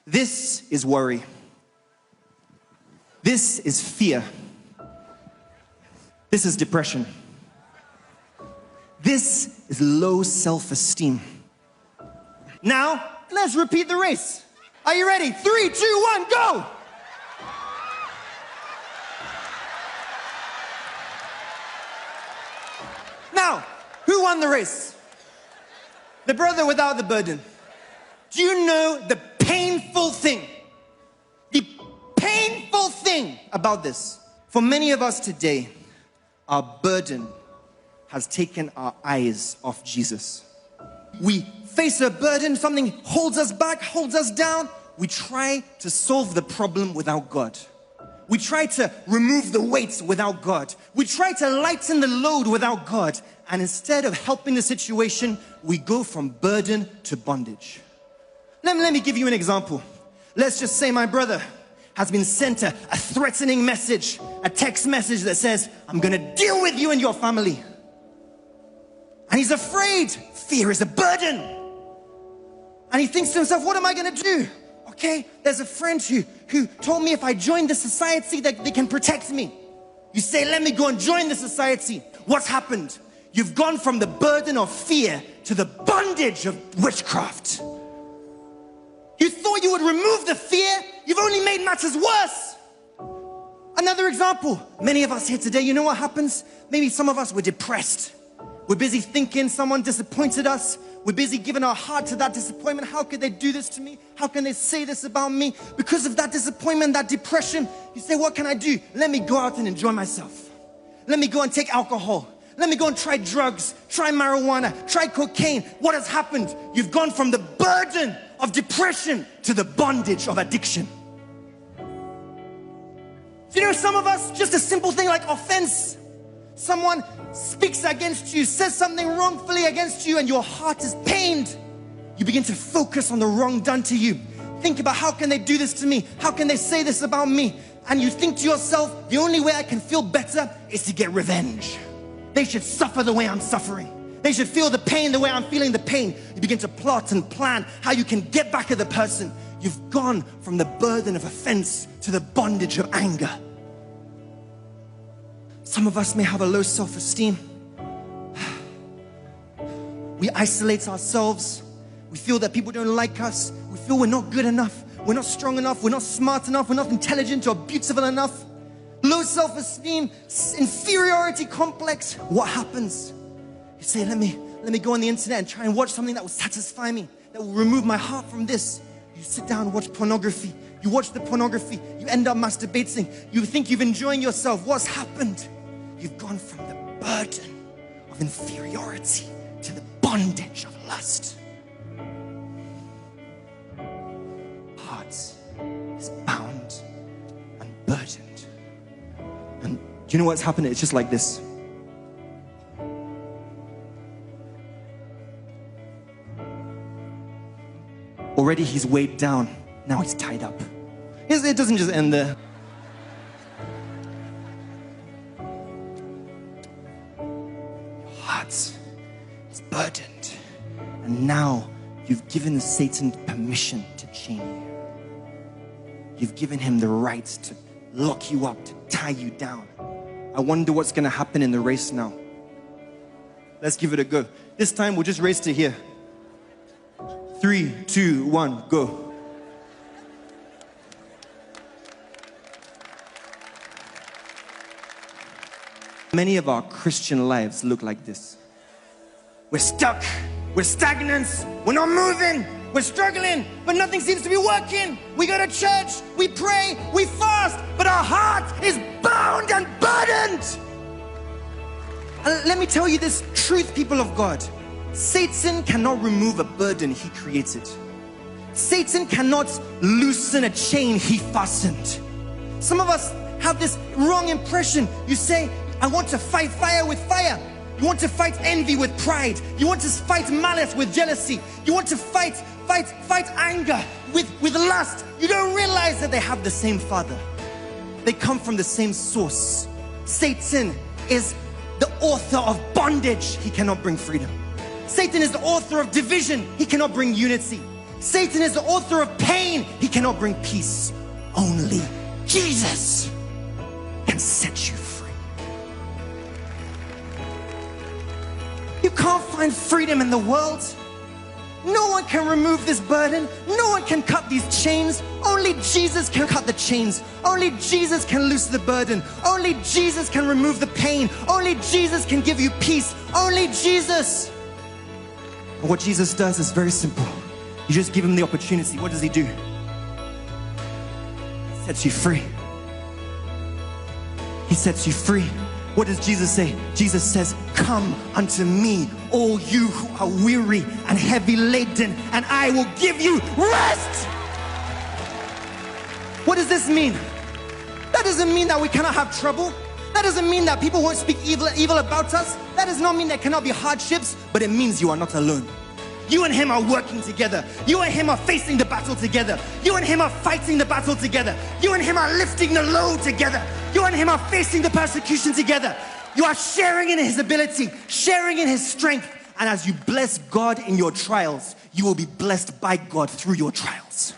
This is worry. This is fear. This is depression. This is low self-esteem. Now, let's repeat the race. Are you ready? 3, 2, 1, go! Now, who won the race? The brother without the burden. Do you know the painful thing? The painful thing about this. For many of us today, our burden has taken our eyes off Jesus. We face a burden, something holds us back, holds us down. We try to solve the problem without God. We try to remove the weights without God. We try to lighten the load without God. And instead of helping the situation, we go from burden to bondage. Let me give you an example. Let's just say my brother has been sent a threatening message, a text message that says, I'm gonna deal with you and your family. And he's afraid. Fear is a burden. And he thinks to himself, what am I gonna do? Okay, there's a friend who told me if I join the society that they can protect me. You say, let me go and join the society. What's happened? You've gone from the burden of fear to the bondage of witchcraft. You thought you would remove the fear. You've only made matters worse. Another example. Many of us here today, you know what happens? Maybe some of us were depressed. We're busy thinking someone disappointed us. We're busy giving our heart to that disappointment. How could they do this to me? How can they say this about me? Because of that disappointment, that depression, you say, what can I do? Let me go out and enjoy myself. Let me go and take alcohol. Let me go and try drugs, try marijuana, try cocaine. What has happened? You've gone from the burden of depression to the bondage of addiction. You know, some of us, just a simple thing like offense. Someone speaks against you, says something wrongfully against you, and your heart is pained. You begin to focus on the wrong done to you. Think about, how can they do this to me? How can they say this about me? And you think to yourself, the only way I can feel better is to get revenge. They should suffer the way I'm suffering. They should feel the pain the way I'm feeling the pain. You begin to plot and plan how you can get back at the person. You've gone from the burden of offense to the bondage of anger. Some of us may have a low self-esteem. We isolate ourselves. We feel that people don't like us. We feel we're not good enough. We're not strong enough. We're not smart enough. We're not intelligent or beautiful enough. Low self-esteem, inferiority complex. What happens? You say, let me go on the internet and try and watch something that will satisfy me, that will remove my heart from this. You sit down and watch pornography. You watch the pornography. You end up masturbating. You think you've enjoying yourself. What's happened? You've gone from the burden of inferiority to the bondage of lust. Heart is bound and burdened. And do you know what's happening? It's just like this. Already he's weighed down. Now he's tied up. It doesn't just end there. Is burdened, and now you've given Satan permission to chain you. You've given him the right to lock you up, to tie you down. I wonder what's going to happen in the race now. Let's give it a go. This time we'll just race to here. 3, 2, 1, go. Many of our Christian lives look like this. We're stuck, we're stagnant, we're not moving, we're struggling, but nothing seems to be working. We go to church, we pray, we fast, but our heart is bound and burdened. And let me tell you this truth, people of God. Satan cannot remove a burden he created. Satan cannot loosen a chain he fastened. Some of us have this wrong impression. You say, I want to fight fire with fire. You want to fight envy with pride. You want to fight malice with jealousy. You want to fight anger with lust. You don't realize that they have the same father. They come from the same source. Satan is the author of bondage. He cannot bring freedom. Satan is the author of division. He cannot bring unity. Satan is the author of pain. He cannot bring peace. Only Jesus can set you free. You can't find freedom in the world. No one can remove this burden. No one can cut these chains. Only Jesus can cut the chains. Only Jesus can loose the burden. Only Jesus can remove the pain. Only Jesus can give you peace. Only Jesus. And what Jesus does is very simple. You just give him the opportunity. What does he do? He sets you free. He sets you free. What does Jesus say? Jesus says, come unto me, all you who are weary and heavy laden, and I will give you rest. What does this mean? That doesn't mean that we cannot have trouble. That doesn't mean that people won't speak evil about us. That does not mean there cannot be hardships, but it means you are not alone. You and him are working together. You and him are facing the battle together. You and him are fighting the battle together. You and him are lifting the load together. You and him are facing the persecution together. You are sharing in his ability, sharing in his strength. And as you bless God in your trials, you will be blessed by God through your trials.